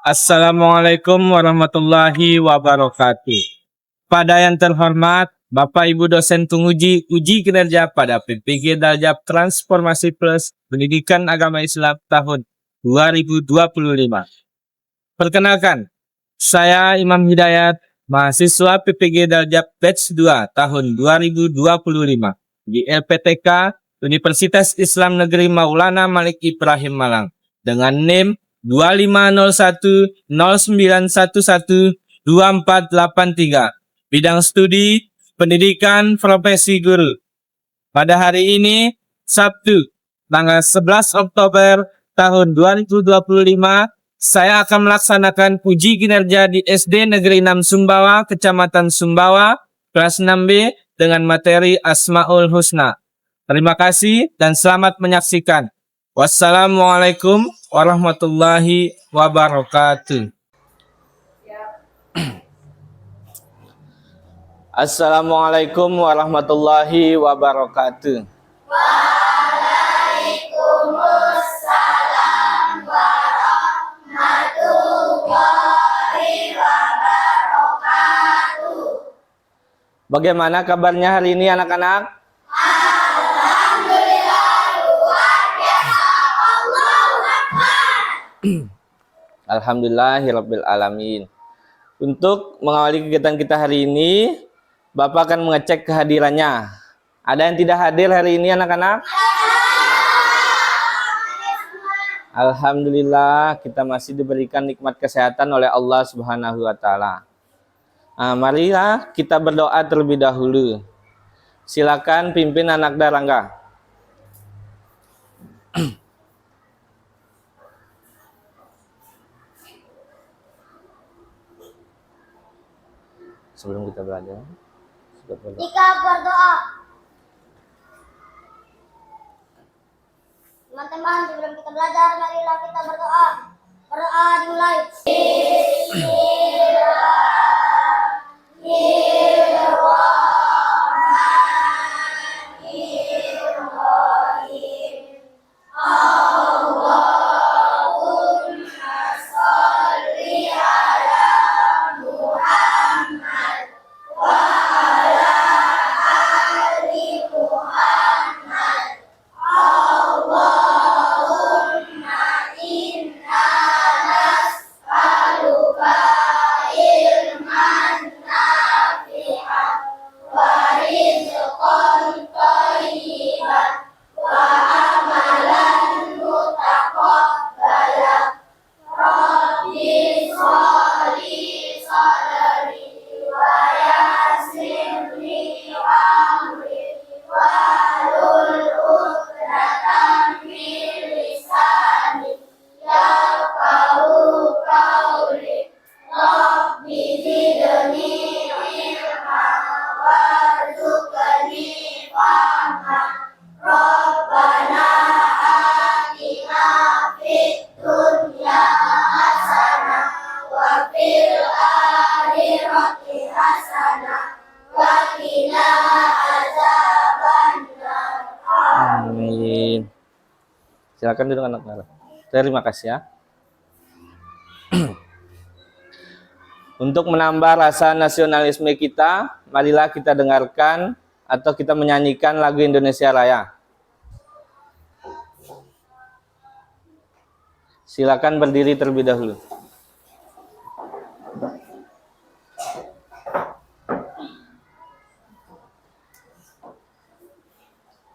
Assalamualaikum warahmatullahi wabarakatuh. Pada yang terhormat, Bapak Ibu dosen penguji uji kinerja pada PPG Daljab Transformasi Plus Pendidikan Agama Islam tahun 2025. Perkenalkan, saya Imam Hidayat, mahasiswa PPG Daljab Batch 2 tahun 2025 di LPTK Universitas Islam Negeri Maulana Malik Ibrahim Malang dengan NIM 250109112483. Bidang studi pendidikan profesi guru. Pada hari ini, Sabtu, tanggal 11 Oktober tahun 2025, saya akan melaksanakan uji kinerja di SD Negeri 6 Sumbawa, Kecamatan Sumbawa, kelas 6B dengan materi Asmaul Husna. Terima kasih dan selamat menyaksikan. Wassalamualaikum warahmatullahi wabarakatuh. Assalamualaikum warahmatullahi wabarakatuh. Waalaikumsalam warahmatullahi wabarakatuh. Bagaimana kabarnya hari ini anak-anak? Alhamdulillah luar biasa. Allahu Akbar. Alhamdulillahirabbil alamin. Untuk mengawali kegiatan kita hari ini, Bapak akan mengecek kehadirannya. Ada yang tidak hadir hari ini anak-anak? Alhamdulillah kita masih diberikan nikmat kesehatan oleh Allah Subhanahu wa taala. Marilah kita berdoa terlebih dahulu. Silakan pimpin anak Darangga. Sebelum kita belajar, Jika berdoa. Teman-teman, sebelum kita belajar, marilah kita berdoa. Berdoa dimulai. Amin. Silakan duduk anak-anak. Terima kasih ya. Untuk menambah rasa nasionalisme kita, marilah kita dengarkan atau kita menyanyikan lagu Indonesia Raya. Silakan berdiri terlebih dahulu.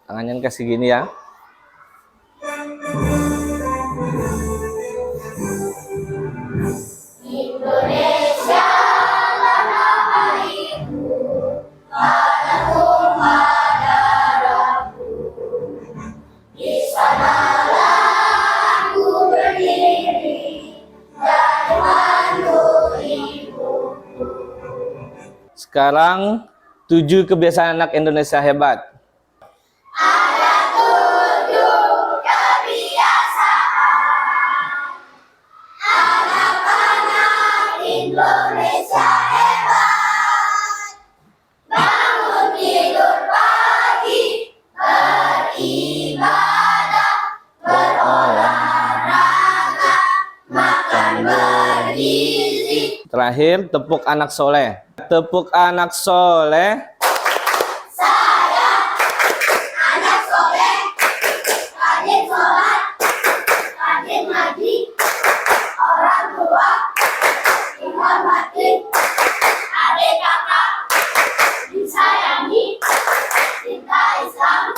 Tangannya kasih gini ya. Indonesia tanah airku, tanah tumpah darahku. Di sanalah aku berdiri dan mandu ibuku. Sekarang 7 kebiasaan anak Indonesia hebat. Ada 7 kebiasaan anak-anak Indonesia hebat. Bangun tidur pagi, beribadah, berolahraga, makan terakhir, tepuk anak soleh. Tepuk anak soleh. Anak soleh, rajin sholat, rajin ngaji, orang tua, dihormati, adik kakak, disayangi, cinta Islam,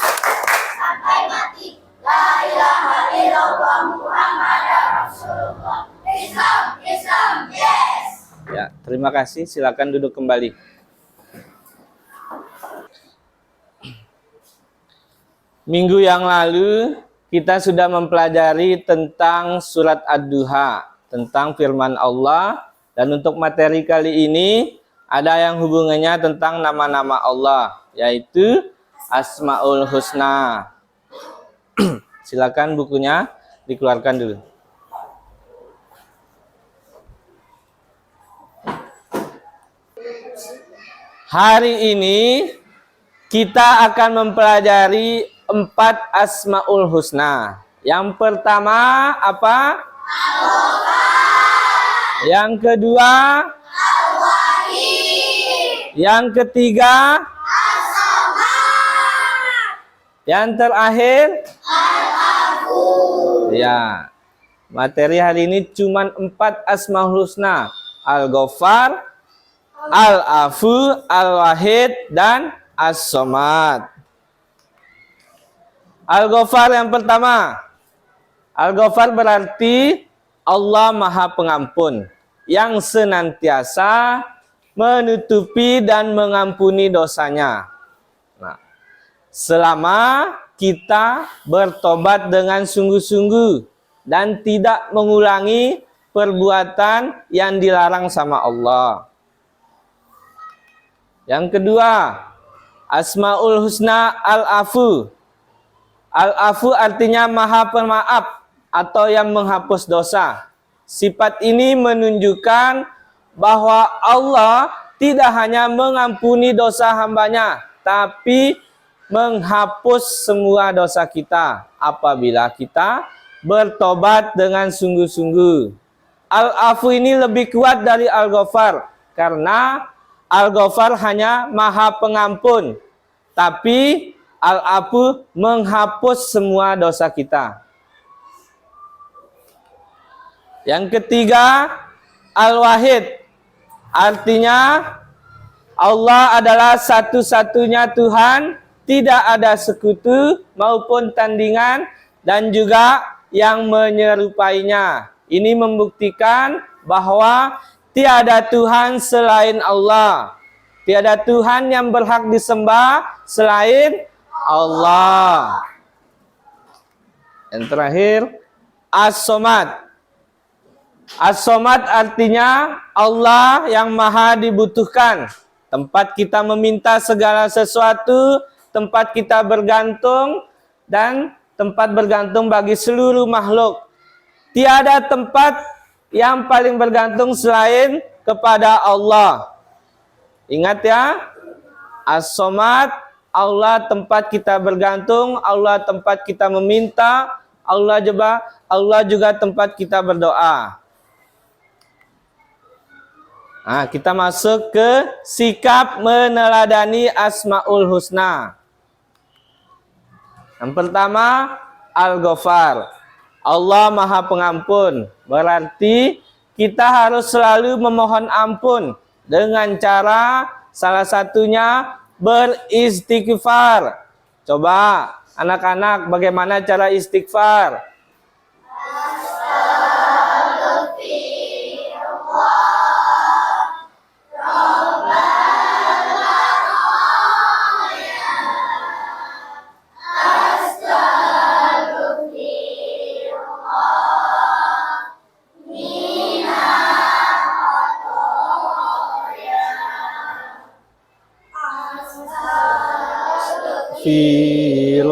sampai mati. La ilaha illallah Muhammad Rasulullah. Islam, Islam, yes. Ya, terima kasih. Silakan duduk kembali. Minggu yang lalu kita sudah mempelajari tentang surat Ad-Duha, tentang firman Allah, dan untuk materi kali ini ada yang hubungannya tentang nama-nama Allah, yaitu Asmaul Husna. Silakan bukunya dikeluarkan dulu. Hari ini kita akan mempelajari 4 Asmaul Husna. Yang pertama apa? Al-Wahhab. Yang kedua? Al-Wahid. Yang ketiga? As-Samad. Yang terakhir? Al-Afu. Ya. Materi hari ini cuma 4 Asmaul Husna. Al-Ghaffar, Al-Afu, Al-Wahid, dan As-Samad. Al-Ghaffar yang pertama. Al-Ghaffar berarti Allah Maha Pengampun, yang senantiasa menutupi dan mengampuni dosanya. Nah, selama kita bertobat dengan sungguh-sungguh dan tidak mengulangi perbuatan yang dilarang sama Allah. Yang kedua, Asmaul Husna Al-Afu. Al-Afu artinya Maha Pemaaf atau yang menghapus dosa. Sifat ini menunjukkan bahwa Allah tidak hanya mengampuni dosa hambanya, tapi menghapus semua dosa kita apabila kita bertobat dengan sungguh-sungguh. Al-Afu ini lebih kuat dari Al-Ghaffar karena Al-Ghaffar hanya Maha Pengampun, tapi Al-Afu menghapus semua dosa kita. Yang ketiga, Al-Wahid. Artinya Allah adalah satu-satunya Tuhan, tidak ada sekutu maupun tandingan, dan juga yang menyerupainya. Ini membuktikan bahwa tiada Tuhan selain Allah. Tiada Tuhan yang berhak disembah selain Allah. Yang terakhir, As-Samad. As-Samad artinya Allah yang maha dibutuhkan. Tempat kita meminta segala sesuatu, tempat kita bergantung, dan tempat bergantung bagi seluruh makhluk. Tiada tempat yang paling bergantung selain kepada Allah. Ingat ya, As-Samad, Allah tempat kita bergantung, Allah tempat kita meminta, Allah juga tempat kita berdoa. Nah, kita masuk ke sikap meneladani Asmaul Husna. Yang pertama, Al-Ghaffar. Allah Maha Pengampun. Berarti kita harus selalu memohon ampun dengan cara salah satunya beristighfar. Coba anak-anak bagaimana cara istighfar?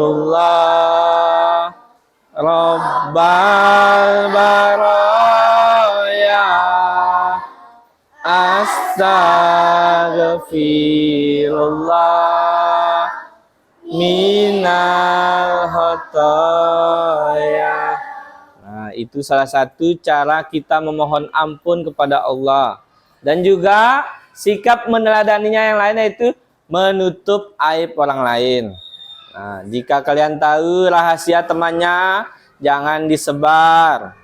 Firullah Rabbal Baraya Astaghfirullah Minal Khotoya. Nah, itu salah satu cara kita memohon ampun kepada Allah. Dan juga sikap meneladaninya yang lain yaitu menutup aib orang lain. Nah, jika kalian tahu rahasia temannya, jangan disebar.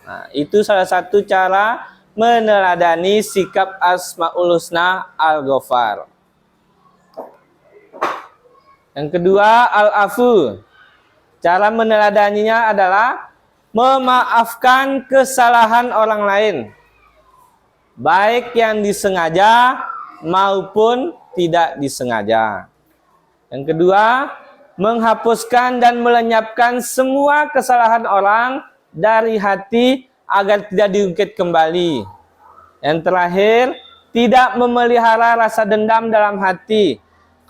Nah, itu salah satu cara meneladani sikap Asmaul Husna Al-Ghafar. Yang kedua, Al-Afu. Cara meneladaninya adalah memaafkan kesalahan orang lain, baik yang disengaja maupun tidak disengaja. Yang kedua, menghapuskan dan melenyapkan semua kesalahan orang dari hati agar tidak diungkit kembali. Yang terakhir, tidak memelihara rasa dendam dalam hati.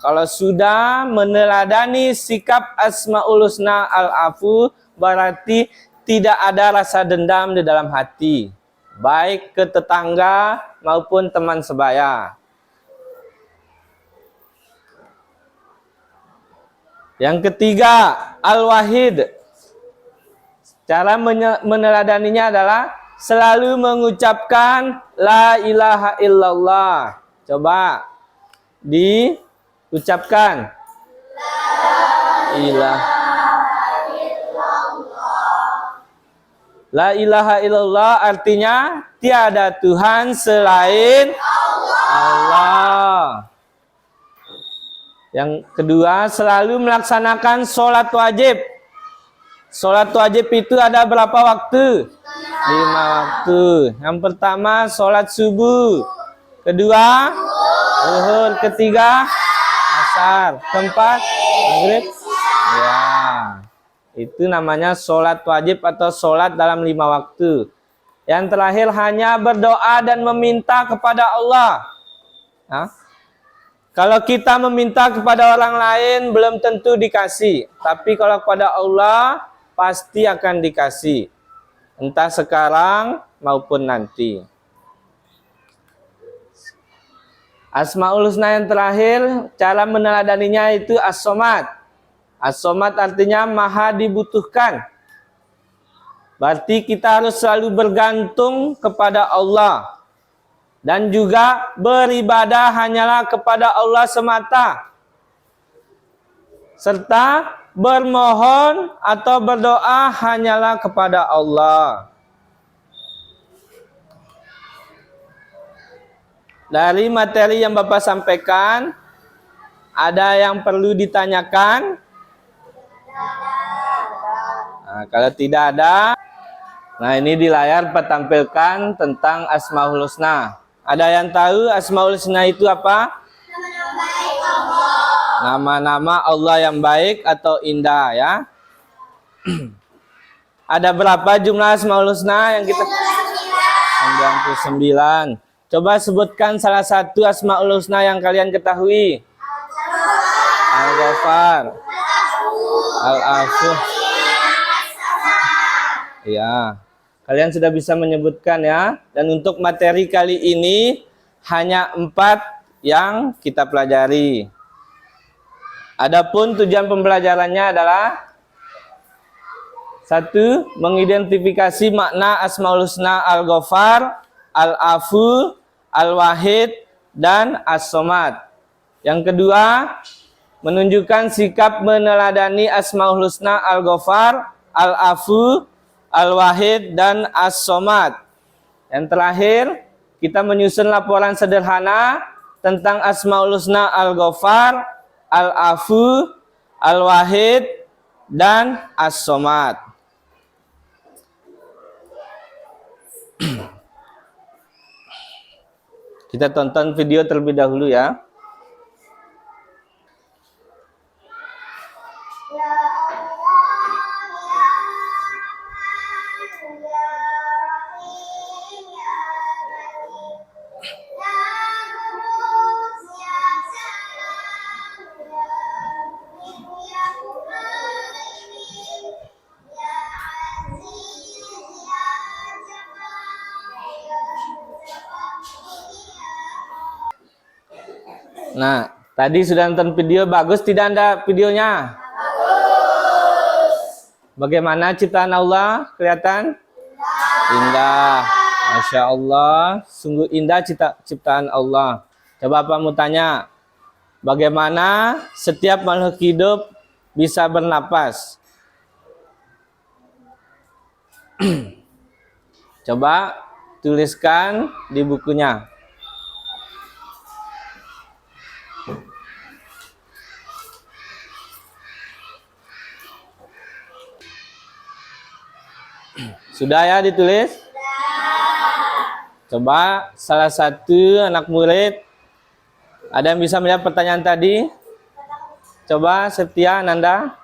Kalau sudah meneladani sikap Asmaul Husna Al-Afu, berarti tidak ada rasa dendam di dalam hati, baik ke tetangga maupun teman sebaya. Yang ketiga, Al-Wahid. Cara meneladaninya adalah selalu mengucapkan La ilaha illallah. Coba diucapkan. La ilaha illallah artinya tiada Tuhan selain Allah. Yang kedua, selalu melaksanakan sholat wajib. Sholat wajib itu ada berapa waktu? 5 waktu. Yang pertama, sholat subuh. Kedua, zuhur. Ketiga, asar. Keempat, maghrib. Ya, itu namanya sholat wajib atau sholat dalam 5 waktu. Yang terakhir, hanya berdoa dan meminta kepada Allah. Hah? Kalau kita meminta kepada orang lain belum tentu dikasih, tapi kalau kepada Allah pasti akan dikasih, entah sekarang maupun nanti. Asmaul Husna yang terakhir, cara meneladaninya itu As-Somad. As-Somad artinya maha dibutuhkan. Berarti kita harus selalu bergantung kepada Allah. Dan juga beribadah hanyalah kepada Allah semata. Serta bermohon atau berdoa hanyalah kepada Allah. Dari materi yang Bapak sampaikan, ada yang perlu ditanyakan? Nah, kalau tidak ada, nah ini di layar Pak tampilkan tentang Asmaul Husna. Ada yang tahu Asmaul Husna itu apa? Nama-nama Allah yang baik atau indah ya. Ada berapa jumlah Asmaul Husna yang kita? 99. Coba sebutkan salah satu Asmaul Husna yang kalian ketahui. Al-Ghafar, Al-Afu. Ya, kalian sudah bisa menyebutkan ya. Dan untuk materi kali ini hanya 4 yang kita pelajari. Adapun tujuan pembelajarannya adalah 1. Mengidentifikasi makna Asmaul Husna Al-Ghafar, Al-Afu, Al-Wahid, dan As-Somad. Yang kedua, menunjukkan sikap meneladani Asmaul Husna Al-Ghafar, Al-Afu, Al-Wahid, dan As-Somad. Yang terakhir, kita menyusun laporan sederhana tentang Asmaul Husna Al-Ghafar, Al-Afu, Al-Wahid, dan As-Somad. Kita tonton video terlebih dahulu ya. Nah, tadi sudah nonton video, bagus tidak Anda videonya? Bagus. Bagaimana ciptaan Allah? Kelihatan? Indah. Masya Allah, sungguh indah ciptaan Allah. Coba Pak mau tanya, bagaimana setiap makhluk hidup bisa bernapas? Coba tuliskan di bukunya. Sudah ya ditulis? Coba salah satu anak murid, ada yang bisa melihat pertanyaan tadi? Coba Setia, Nanda.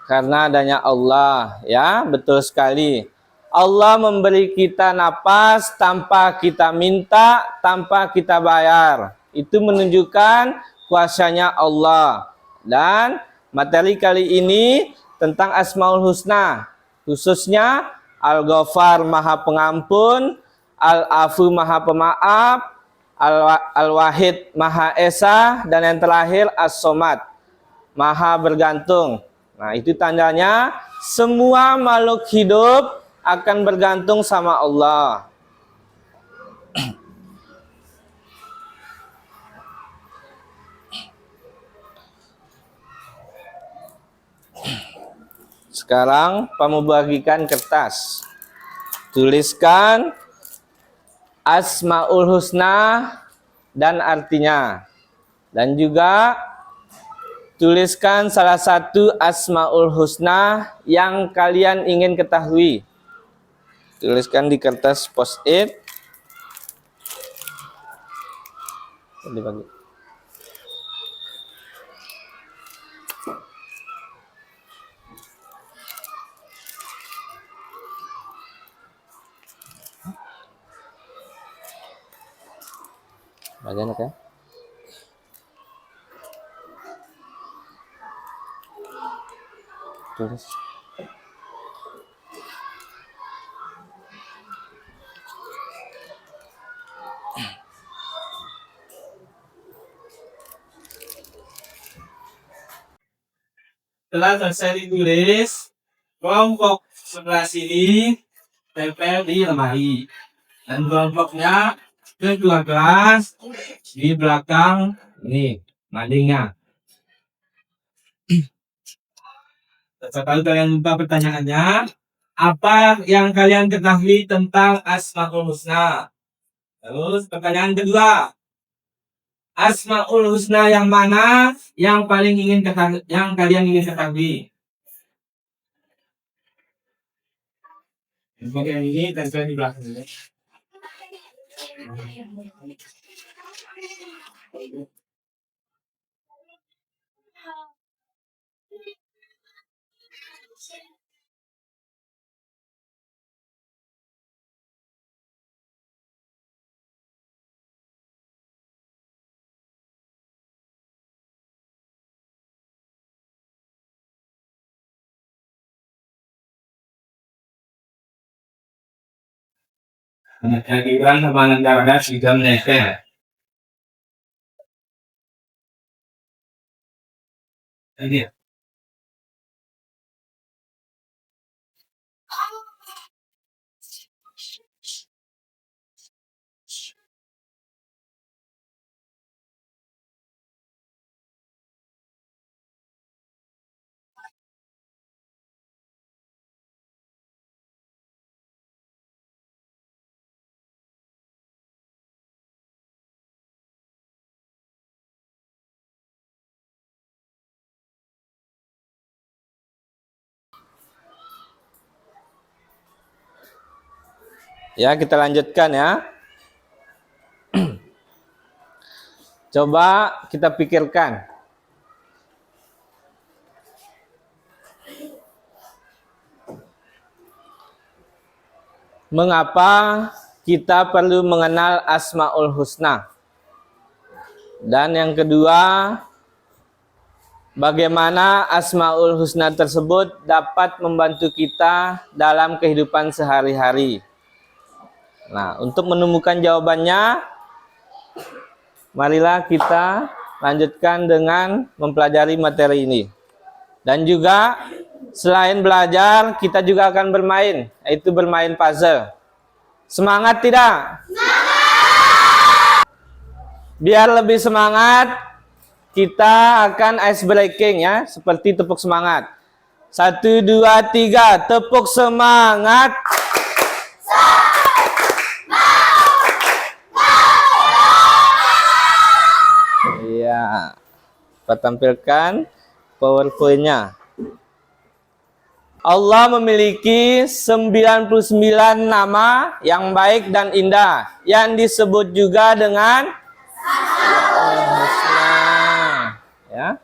Karena adanya Allah, ya betul sekali. Allah memberi kita napas tanpa kita minta, tanpa kita bayar. Itu menunjukkan kuasanya Allah. Dan materi kali ini tentang Asmaul Husna, khususnya Al-Ghafar Maha Pengampun, Al-Afu Maha Pemaaf, Al-Wahid Maha Esa, dan yang terakhir As-Somad Maha Bergantung. Nah, itu tandanya semua makhluk hidup akan bergantung sama Allah. Sekarang kamu bagikan kertas. Tuliskan Asmaul Husna dan artinya. Dan juga tuliskan salah satu Asmaul Husna yang kalian ingin ketahui. Tuliskan di kertas post-it. Dibagi. Bagian oke. Tulis. Setelah selesai ditulis, kelompok sebelah sini tempel di lemari. Dan kelompoknya kedua kelas di belakang ini madingnya. Setelah kalian lupa pertanyaannya, apa yang kalian ketahui tentang Asmaul Husna? Terus pertanyaan kedua, Asmaul Husna yang mana yang paling ingin ketahui, yang kalian ingin ketahui? Yang ini tempel di belakang ini. Kira-kira sama negara sudah menekan. Ini. Ya, kita lanjutkan ya. Coba kita pikirkan. Mengapa kita perlu mengenal Asmaul Husna? Dan yang kedua, bagaimana Asmaul Husna tersebut dapat membantu kita dalam kehidupan sehari-hari? Nah, untuk menemukan jawabannya, marilah kita lanjutkan dengan mempelajari materi ini. Dan juga selain belajar, kita juga akan bermain, yaitu bermain puzzle. Semangat tidak? Biar lebih semangat, kita akan ice breaking ya, seperti tepuk semangat. 1, 2, 3, tepuk semangat. Iya. Kita tampilkan PowerPoint-nya. Allah memiliki 99 nama yang baik dan indah, yang disebut juga dengan Al-Husna. Ya.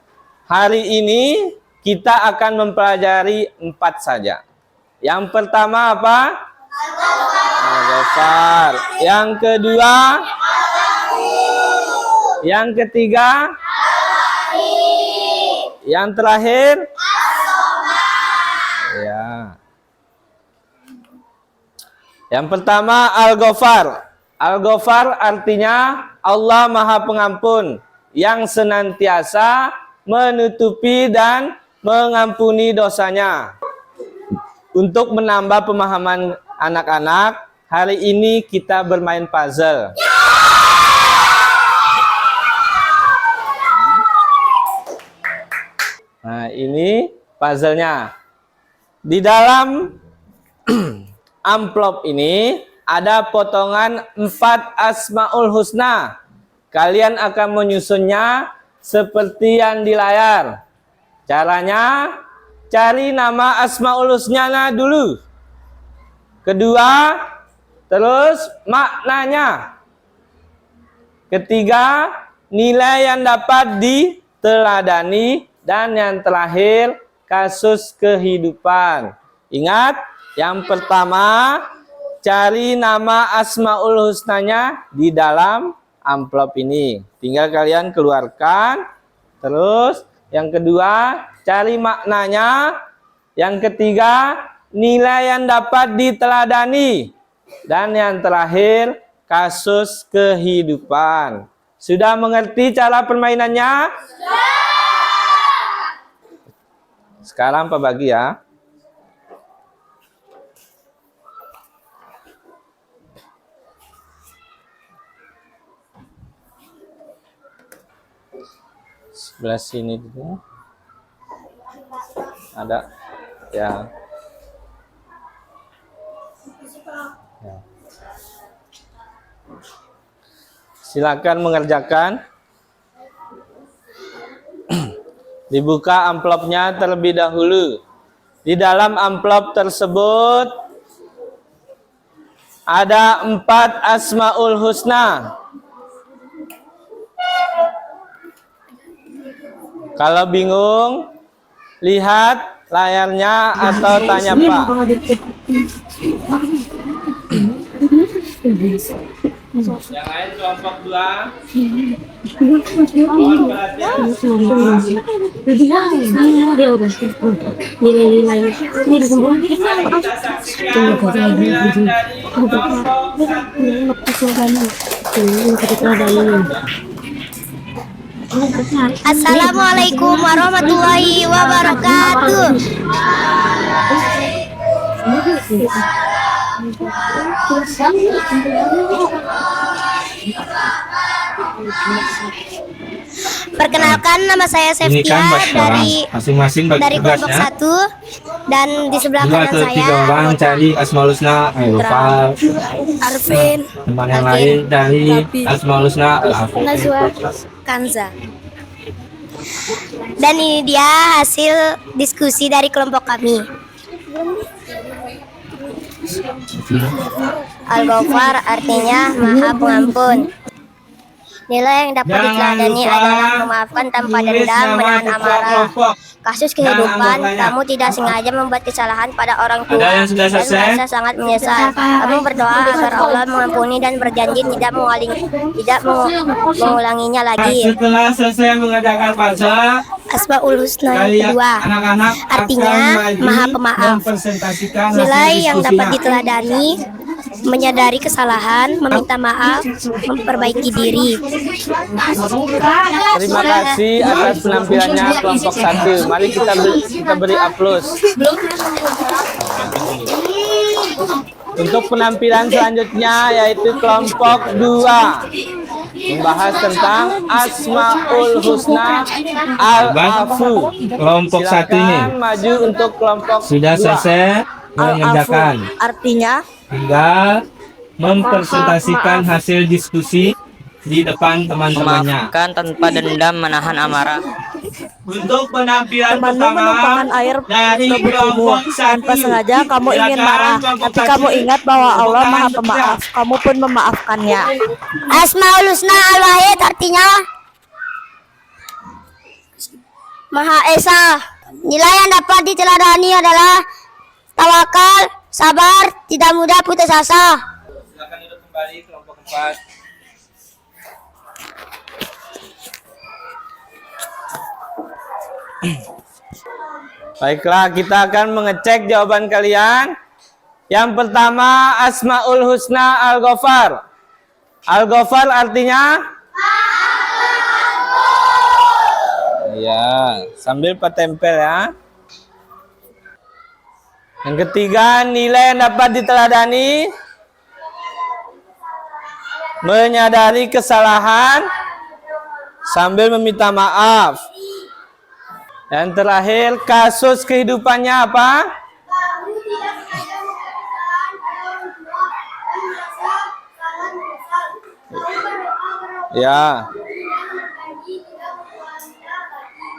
Hari ini kita akan mempelajari 4 saja. Yang pertama apa? Al-Ghafar. Yang kedua? Yang ketiga? Yang terakhir? Ya. Yang pertama Al-Ghafar. Al-Ghafar artinya Allah Maha Pengampun yang senantiasa menutupi dan mengampuni dosanya. Untuk menambah pemahaman anak-anak, hari ini kita bermain puzzle. Nah, ini puzzle-nya. Di dalam amplop ini ada potongan 4 Asmaul Husna. Kalian akan menyusunnya seperti yang di layar. Caranya, cari nama Asmaul Husna dulu. Kedua, terus maknanya. Ketiga, nilai yang dapat diteladani. Dan yang terakhir, kasus kehidupan. Ingat, yang pertama, cari nama Asmaul Husnanya di dalam amplop ini. Tinggal kalian keluarkan. Terus, yang kedua, cari maknanya. Yang ketiga, nilai yang dapat diteladani. Dan yang terakhir, kasus kehidupan. Sudah mengerti cara permainannya? Sekarang Pak bagi ya. Sebelah sini dulu. Ada ya. Ya. Silakan mengerjakan. Dibuka amplopnya terlebih dahulu. Di dalam amplop tersebut ada 4 Asmaul Husna. Kalau bingung, lihat layarnya atau tanya Pak. Yang lain kelompok 2. Mohon perhatian. Kita saksikan penampilan dari kelompok 1. Assalamualaikum warahmatullahi wabarakatuh. Perkenalkan, nama saya Septia dari kelompok 1, dan di sebelah kanan saya 3 orang cari Asmaul Husna Al-Ghafar. Arvin, Teman yang lain dari Asmaul Husna Nazwa, Kanza. Dan ini dia hasil diskusi dari kelompok kami. Al-Ghafar artinya Maha Pengampun. Nilai yang dapat diteladani adalah memaafkan tanpa dendam, menahan amarah. Kasus kehidupan, kamu tidak sengaja membuat kesalahan pada orang tua dan merasa sangat menyesal. Kamu berdoa agar Allah mengampuni dan berjanji tidak mengulanginya lagi. Setelah selesai mengerjakan puzzle, Asmaul Husna yang kedua artinya Maha Pemaaf. Nilai yang dapat diteladani, menyadari kesalahan, meminta maaf, memperbaiki diri. terima kasih atas penampilannya kelompok 1. Mari kita beri aplaus. Untuk penampilan selanjutnya yaitu kelompok 2 membahas tentang Asmaul Husna Al-Afu. Kelompok satu ini maju untuk kelompok sudah selesai mengerjakan. Artinya Tinggal mempresentasikan hasil diskusi di depan teman-temannya. memaafkan tanpa dendam, menahan amarah. Untuk penampilan temanmu pertama menumpahkan air dari ke bukumu. kelompok Tanpa satu. sengaja kamu ingin Silakan marah, kelompok tapi satu. kamu ingat bahwa Allah Tepuk Maha tangan Pemaaf. Kamu pun memaafkannya. Asmaul Husna Al-Wahid artinya Maha Esa. Nilai yang dapat diteladani adalah tawakal, sabar, tidak mudah putus asa. Silakan duduk kembali kelompok 4. Baiklah, kita akan mengecek jawaban kalian. Yang pertama, Asmaul Husna Al-Ghafar. Al-Ghafar artinya? Iya, sambil petempel ya. Yang ketiga, nilai yang dapat diteladani menyadari kesalahan sambil meminta maaf. Yang terakhir, kasus kehidupannya apa? Ya.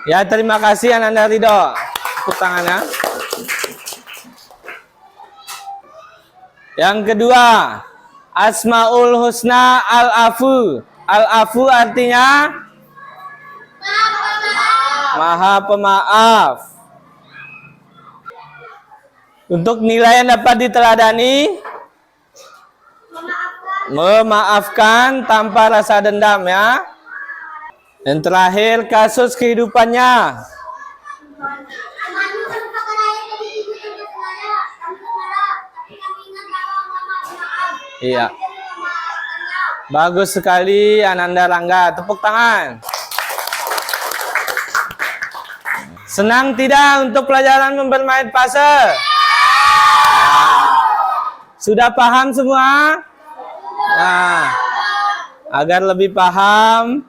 Ya, terima kasih Ananda Ridho. Tepuk tangannya. Yang kedua, Asmaul Husna Al-Afu. Al-Afu artinya Maha Pemaaf. Untuk nilai yang dapat diteladani memaafkan tanpa rasa dendam ya. Yang terakhir, kasus kehidupannya. Iya. Bagus sekali Ananda Rangga. Tepuk tangan. Senang tidak untuk pelajaran bermain puzzle? Sudah paham semua? Nah, agar lebih paham,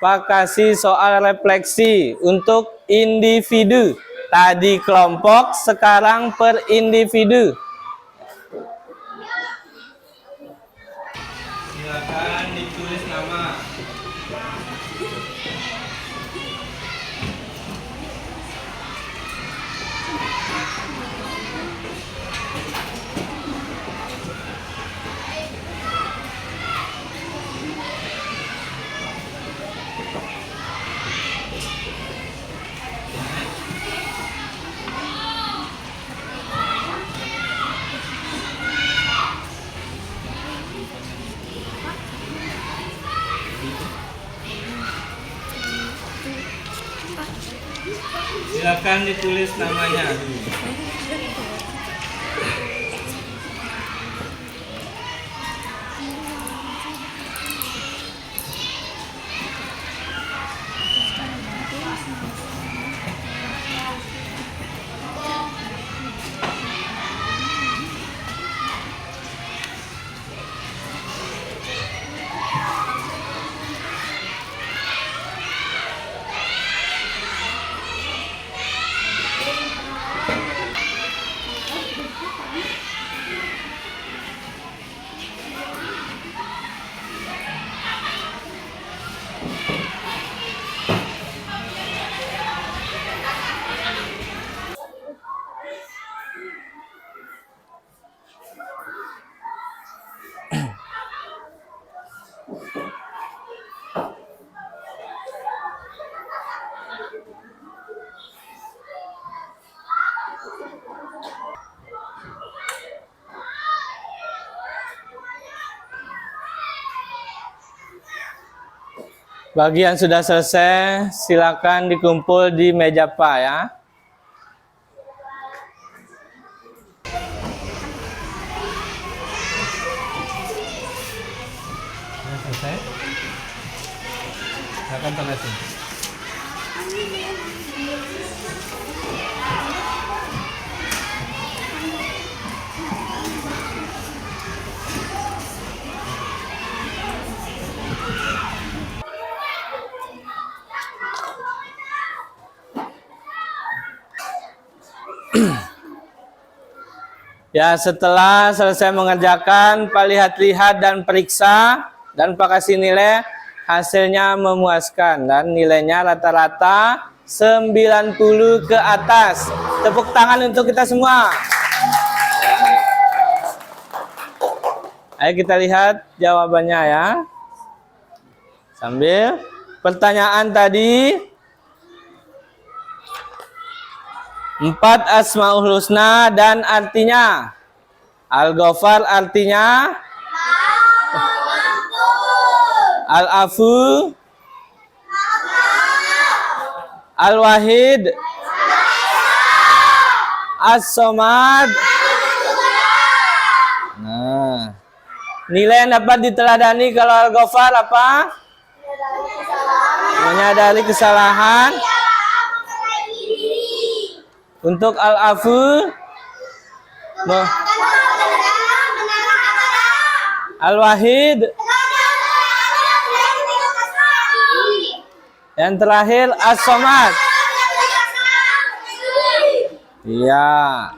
Pak kasih soal refleksi untuk individu. Tadi kelompok, sekarang per individu. Silakan ditulis nama. Silakan ditulis namanya. Bagi yang sudah selesai, silakan dikumpul di meja Pak ya. Sudah selesai? Silakan tanda sini. Ya, setelah selesai mengerjakan lihat-lihat dan periksa dan Pak kasih nilai, hasilnya memuaskan dan nilainya rata-rata 90 ke atas. Tepuk tangan untuk kita semua. Ayo kita lihat jawabannya ya. Sambil pertanyaan tadi, 4 Asmaul Husna dan artinya. Al-Ghafar artinya Al-Afu, Al-Wahid, As-Somad. Nah, nilai yang dapat diteladani kalau Al-Ghafar apa? Menyadari kesalahan. Untuk Al-Afu, Al-Wahid, yang terakhir As-Somad. Iya,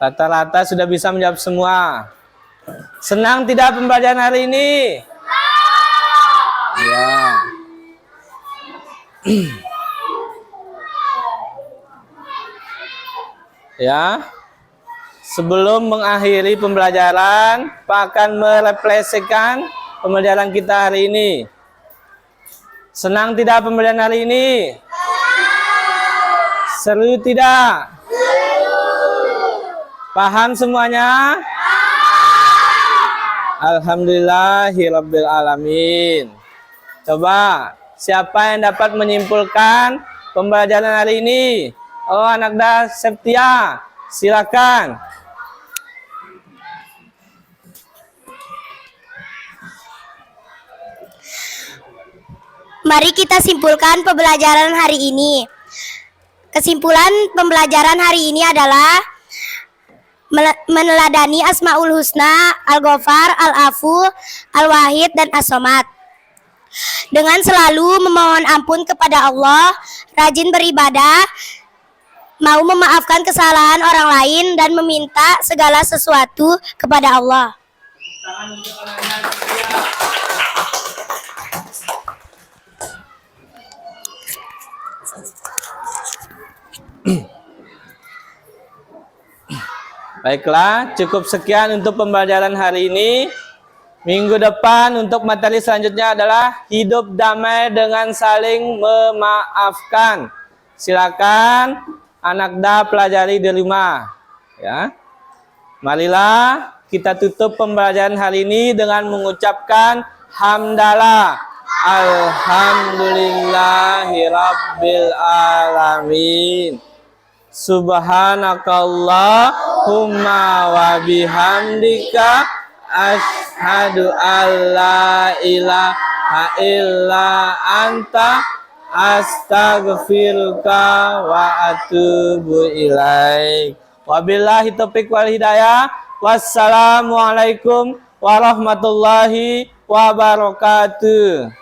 rata-rata sudah bisa menjawab semua. Senang tidak pembelajaran hari ini? Iya. Ya, sebelum mengakhiri pembelajaran, Pak akan merefleksikan pembelajaran kita hari ini. Senang tidak pembelajaran hari ini? Seru tidak? Paham semuanya? Alhamdulillahirabbil alamin. Coba, siapa yang dapat menyimpulkan pembelajaran hari ini? Oh, Anakda Septia, silakan. Mari kita simpulkan pembelajaran hari ini. Kesimpulan pembelajaran hari ini adalah meneladani Asmaul Husna, Al-Ghafar, Al-Afu, Al-Wahid, dan As-Somad. Dengan selalu memohon ampun kepada Allah, rajin beribadah, mau memaafkan kesalahan orang lain, dan meminta segala sesuatu kepada Allah. Baiklah, cukup sekian untuk pembelajaran hari ini. Minggu depan untuk materi selanjutnya adalah hidup damai dengan saling memaafkan. Silakan Anakda pelajari di rumah. Ya, marilah kita tutup pembelajaran hari ini dengan mengucapkan hamdalah. Alhamdulillahirabbil alamin. Subhanakallahumma wa bihamdika asyhadu alla ilaha illa anta astaghfiruka wa atubu ilaik. Wabillahi taufiq wal hidayah. Wassalamualaikum warahmatullahi wabarakatuh.